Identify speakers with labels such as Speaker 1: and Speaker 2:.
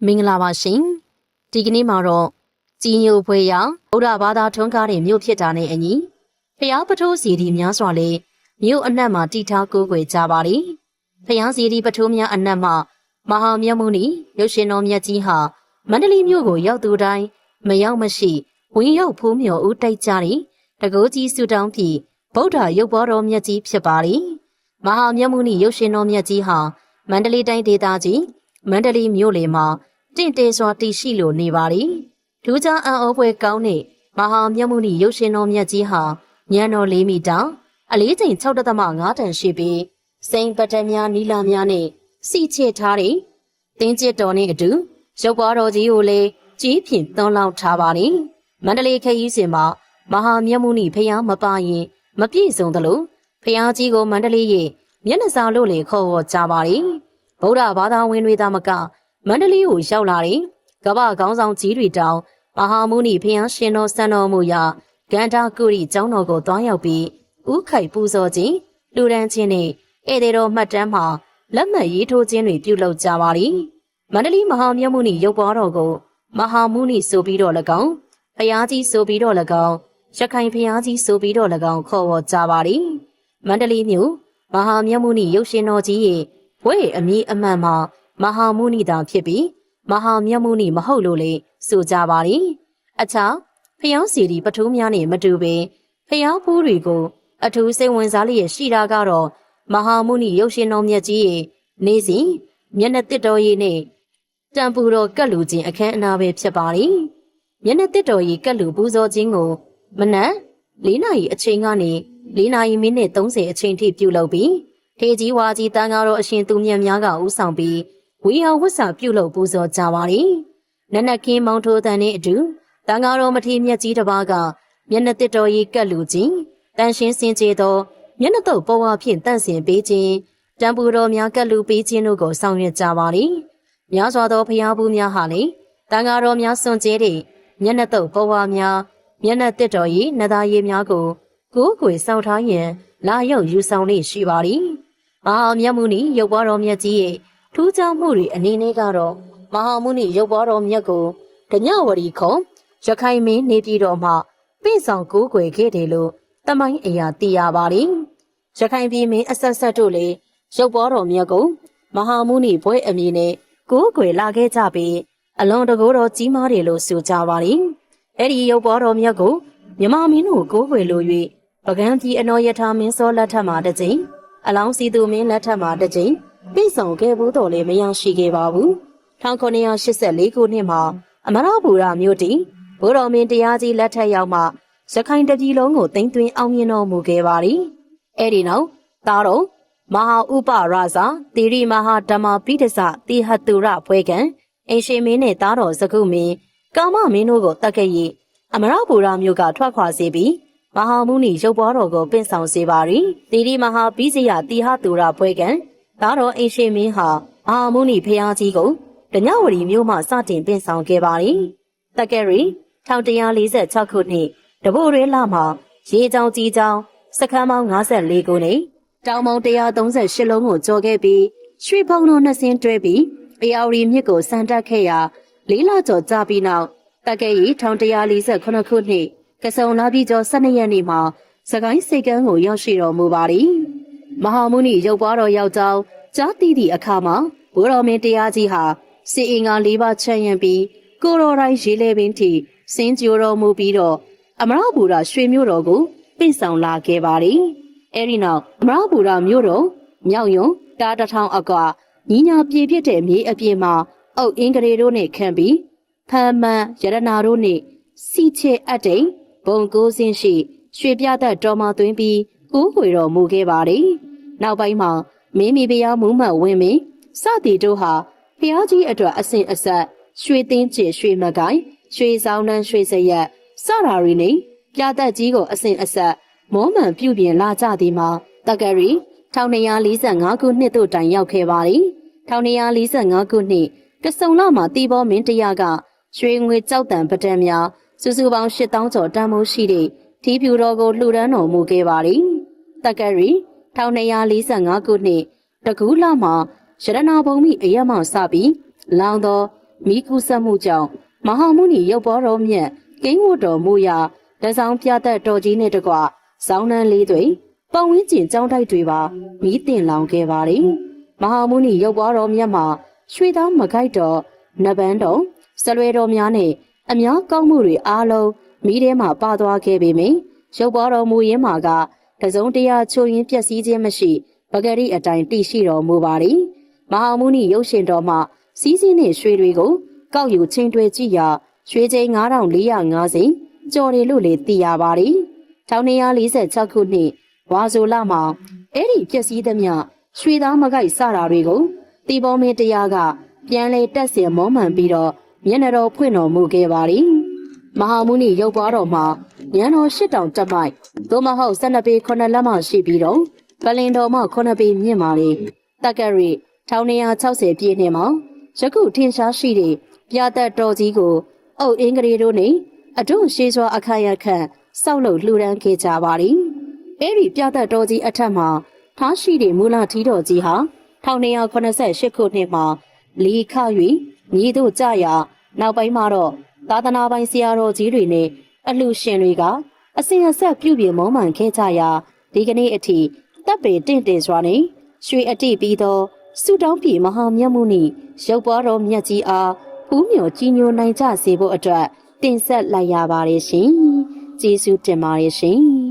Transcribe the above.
Speaker 1: မင်္ဂလာပါရှင်ဒီကနေ့မှာတော့ကြီးညိုဖွေရဗုဒ္ဓဘာသာထွန်းကားတဲ့မြို့ဖြစ်တာနဲ့အညီဖျားပထိုးစီဒီများစွာလေမြို့အနှံ့မှာတည်ထားကိုးကွယ်ကြပါလိဖျားစီဒီပထိုးများအနှံ့မှာမဟာမြတ်မုနီရုပ်ရှင်တော်မြတ်ကြီးဟာမန္တလေးမြို့ကိုရောက်သူတိုင်းမရောက်မရှိဝင်ရောက်ဖူးမြော်ဦးတိုက်ကြတဲ့တကိုးကြီးဆူတောင်းပြီးဗုဒ္ဓရုပ်ဘောတော်မြတ်ကြီးဖြစ်ပါလိမဟာမြတ်မုနီရုပ်ရှင်တော်မြတ်ကြီးဟာမန္တလေးတိုင်းဒေသကြီးမန္တလေးမြို့လေမှာတင့်တယ်စွာတည်ရှိလိုနေပါသည်ထူးခြားအံ့ဩဖွယ်ကောင်းတဲ့မဟာမြတ်မုနီရုပ်ရှင်တော်မြတ်ကြီးဟာညံတော်4မီတာအလေးချိန် 6.5 တန်ရှိပြီးစိန်ပတ္တများနီလာများနဲ့စီချစ်ထားတဲ့တင်းကျစ်တော်နဲ့အတူရုပ်ပွားတော်ကြီးကိုလည်းကြီးဖြင့်သွန်းလောင်းထားပါသည်မန္တလေးခရီးစဉ်မှာမဟာမြတ်မုနီဖျားမပါရင်မပြည့်စုံသလိုဖျားကြီးကိုမန္တလေးရဲ့မျက်နှာစာလို့လေခေါ်ဝေါ်ကြပါသည်ဗုဒ္ဓဘာသာဝင်တွေသာမကမန္တလေးကိုရောက်လာတဲ့ကမ္ဘာခေါင်းဆောင်ကြီးတွေတောင်မဟာမုနီဖျားရှင်တော်စံတော်မူရာဂန္ဓာကုရီကျောင်းတော်ကိုတွားရောက်ပြီးဥခိုက်ပူဇော်ခြင်းလူဒန်းခြင်းနဲ့ဧည့်သည်တော်မှတ်တမ်းမှာလက်မှတ်ရေးထိုးခြင်းတွေပြုလုပ်ကြပါသည်မန္တလေးမဟာမြတ်မုနီရုပ်ပွားတော်ကိုမဟာမုနီဆိုပြီးတော့၎င်းဖျားကြီးဆိုပြီးတော့၎င်းရခိုင်ဖျားကြီးဆိုပြီးတော့၎င်းခေါ်ဝေါ်ကြပါသည်မန္တလေးမြို့မဟာမြတ်မုနီရုပ်ရှင်တော်ကြီးရဲ့ဘွဲ့အမည်အမှန်မှာမဟာမုနီသာဖြစ်ပြီးမဟာမြတ်မုနီမဟုတ်လို့လေဆိုကြပါသည်အခြားဖျောင်းစီဒီပထိုးများနဲ့မတူပေဖျောင်းဖိုးတွေကိုအထူးစိတ်ဝင်စားလျက်ရှိတာကတော့မဟာမုနီရုပ်ရှင်တော်မြတ်ကြီးရဲ့နေ့စဉ်မျက်နှာတစ်တော်ရည်နဲ့တံပူတော်ကတ်လူခြင်းအခမ်းအနားပဲဖြစ်ပါသည်မျက်နှာတစ်တော်ရည်ကတ်လူပူဇော်ခြင်းကိုမနက်4 နာရီအချိန်ကနေ4 နာရီမိနစ်30အချိန်ထိပြုလုပ်ပြီးထေကြီးဝါကြီးတန်ဃာတော်အရှင်သူမြတ်များကဦးဆောင်ပြီးဝီဟောဝတ်စာပြုလုပ်ပူဇော်ကြပါသည်နနက်ခင်းမောင်ထိုးတန်နှင့်အတူတန်ဃာတော်မထေရမြတ်ကြီးတစ်ပါးကမျက်နှာတစ်တော်ကြီးကတ်လူခြင်းတန်ရှင်းစင်ကြယ်သောမျက်နှာတုပ်ပေါ်ဝါဖြင့်တန့်စင်ပေးခြင်းတံပူတော်များကတ်လူပေးခြင်းတို့ကိုဆောင်ရွက်ကြပါသည်များစွာသောဖျားဘူးများဟာလေတန်ဃာတော်များစွန့်ကြဲသည့်မျက်နှာတုပ်ပေါ်ဝါများမျက်နှာတစ်တော်ကြီးနသားရည်များကိုကိုးကွယ်ဆောင်ထားရန်လာရောက်ယူဆောင်နေရှိပါသည်မဟာမြတ်မုနီရုပ်ပွားတော်မြတ်ကြီးရဲ့ထူးခြားမှုတွေအနေနဲ့ကတော့မဟာမုနီရုပ်ပွားတော်မြတ်ကိုဓညဝရီခုံရခိုင်မင်းနေပြည်တော်မှပြင့်ဆောင်ကိုးကွယ်ခဲ့တယ်လို့တမိုင်းအရာသိရပါတယ်ရခိုင်ပြည်မင်းအဆက်ဆက်တို့လေရုပ်ပွားတော်မြတ်ကိုမဟာမုနီဘွဲအမည်နဲ့ကိုးကွယ်လာခဲ့ကြပြီးအလွန်တကူတော်ကြီးမားတယ်လို့ဆိုကြပါတယ်အဲ့ဒီရုပ်ပွားတော်မြတ်ကိုမြမမင်းတို့ကိုးကွယ်လို၍ပကံပြည်အနော်ယထာမင်းစောလက်ထက်မှာတစ်ကြိမ်အလောင်းစီသူမင်းလက်ထက်မှာတစ်ကြိမ်ပြည့်စုံခဲ့ဘူးတော်လည်းမရရှိခဲ့ပါဘူး1984ခုနှစ်မှာအမရပူရမြို့တည်ဘိုးတော်မင်းတရားကြီးလက်ထက်ရောက်မှရခိုင်တပြည်လုံးကိုတင်သွင်းအောင်မြင်တော်မူခဲ့ပါသည်အဲ့ဒီနောက်သားတော်မဟာဥပရဇာတိရိမဟာဓမ္မပိဋကတိဟတုရဘွဲကံအိရှင်မင်းနဲ့သားတော်စကုမင်းကာမမင်းတို့ကိုတတ်ခဲ့၍အမရပူရမြို့ကထွက်ခွာစေပြီးမဟာမုနီရုပ်ပွားတော်ကိုပင့်ဆောင်စေပါသည်တိရိမဟာပိစယတိဟတုရဘွဲကံသားတော်အိရှင်မင်းဟာမဟာမုနီဖျားကြီးကိုဓညဝရီမြို့မှစတင်ပင့်ဆောင်ခဲ့ပါသည်တက္ကရီ1146ခုနှစ်တဘိုရဲလမှာရေချောင်းကြီးချောင်းစခန်းပေါင်း54ခုနဲ့တောင်ပေါင်း138လုံးကိုကျော်ခဲ့ပြီးရွှေဘုံတော်နှစ်စင်းတွဲပြီးအေယာဝတီမြစ်ကိုစံတက်ခဲ့ရာ4 လကျော်ကြာပြီးနောက်တက္ကရီ1148ခုနှစ်ကစုံလာပြီးကျော်12ရက်နေ့မှာစကိုင်းစိတ်ကမ်းကိုရောက်ရှိတော်မူပါသည်မဟာမုနီရုပ်ပွားတော်ရောက်ကြောင်းကြားသိသည့်အခါမှာဘိုးတော်မင်းတရားကြီးဟာစေအင်္ဂါ4 ပါးချမ်းရံပြီးကိုတော်တိုင်းရေလေပင်ထိစင်းကြိုတော်မူပြီးတော့အမရပူရရွှေမြို့တော်ကိုပင့်ဆောင်လာခဲ့ပါသည်အဲဒီနောက်အမရပူရမြို့တော်မြောက်ယွန်းတား1000အကွာညီညာပြေပြစ်တဲ့မြေအပြင်မှာအုတ်အင်္ဂရေတို့နဲ့ခံပြီးဖမ်းမန်ရတနာတို့နဲ့စီချေအပ်တိန်ဘုံကိုစင်းရှိရွှေပြသက်တော်မှသွင်းပြီးကိုးကွယ်တော်မူခဲ့ပါသည်နောက်ပိုင်းမှာမင်းမီဖျားမူးမှတ်ဝင်မင်းစသည်တို့ဟာဖျားကြီးအတွက်အစဉ်အဆက်ရွှေသိန်းကျရွှေမကိုင်ရွှေဆောင်နှန်းရွှေစရက်စတာရီနေပြသက်ကြီးကိုအစဉ်အဆက်မောမှန်ပြုပြင်လာကြသည်မှာတက္ကရီ1245ခုနှစ်သို့တိုင်ရောက်ခဲ့ပါသည်1245ခုနှစ်ကစုံလမှာတီဘောမင်းတရားကရွှေငွေကြောက်တံပဒံများစုစုပေါင်း8000ကျော်တန်ဖိုးရှိသည့်ထီးဖြူတော်ကိုလှူဒန်းတော်မူခဲ့ပါသည်တက္ကရီ1245ခုနှစ်တကူးလမှာရတနာဘုံမိအရက်မှစပြီးလောင်သော မိကူးဆက်မှုကြောင့်မဟာမုနီရုပ်ပေါ်တော်မြတ်ကိန်းဝတ်တော်မူရာတစောင်းပြတ်သက်တော်ကြီးနဲ့တကွဇောင်းနှန်းလေးတွေပတ်ဝန်းကျင်ကျောင်းတိုက်တွေပါမိတင်လောင်ခဲ့ပါတယ်။မဟာမုနီရုပ်ပေါ်တော်မြတ်မှာရွှေသားမခိုက်တော်နဗန်းတော်စလွဲတော်များနဲ့အများကောင်းမှုတွေအားလုံးမိထဲမှာပါသွားခဲ့ပေမယ့်ရုပ်ပေါ်တော်မူရင်းမှာကတစုံတရာချိုးရင်းပျက်စီးခြင်းမရှိပဂရိအတိုင်းတည်ရှိတော်မူပါတယ်။မဟာမုနီရုပ်ရှင်တော်မှာစီးစင်းတဲ့ရွှေတွေကိုကောက်ယူချင်းတွဲကြည့်ရာရွှေချိန်9450ကျော်တယ်လို့လည်းသိရပါတယ်။1246ခုနှစ်ဝါဆိုလမှာအဲ့ဒီပျက်စီးသမျှရွှေသားမကိုက်စတာတွေကိုတီဘောမင်းတရားကပြန်လဲတက်ဆင်မောမှန်ပြီးတော့မျက်နှာတော်ဖွင့်တော်မူခဲ့ပါတယ်။မဟာမုနီရုပ်ပွားတော်မှာဉာဏ်တော်၈တောင်တက်မိုက်သို့မဟုတ်12ပေ9လက်မှရှိပြီးတော့ပလင်တော်မှ9ပေမြင့်ပါလေ။တက္ကရီ1260ပြည့်နှစ်မှာယခုထင်ရှားရှိတဲ့ပြတ်သက်တော်ကြီးကိုအုတ်အင်္ဂရီတို့နဲ့အတွန့်ရှိစွာအခါရခန့်စောက်လုပ်လှူဒန်းခဲ့ကြပါတယ်။အဲ့ဒီပြတ်သက်တော်ကြီးအထက်မှာထားရှိတဲ့မူလထီးတော်ကြီးဟာ1288ခုနှစ်မှာလီခ၍မြေတို့ကြရာနောက်ပိုင်းမှာတော့သာသနာပိုင်ဆရာတော်ကြီးတွေနဲ့အလှရှင်တွေကအစဉ်အဆက်ပြုပြင်မုံမှန်ခဲ့ကြရာဒီကနေ့အထိတပ်ပေတင့်တယ်စွာနဲ့ရွှေအတိပြီးသောစုတောင်းပြည်မဟာမြတ်မုနီရုပ်ပွားတော်မြတ်ကြီးအားဖူးမြော်ကြီးညိုနိုင်ကြစေဖို့အတွက်တင်ဆက်လိုက်ရပါတယ်ရှင်။ကျေးဇူးတင်ပါတယ်ရှင်။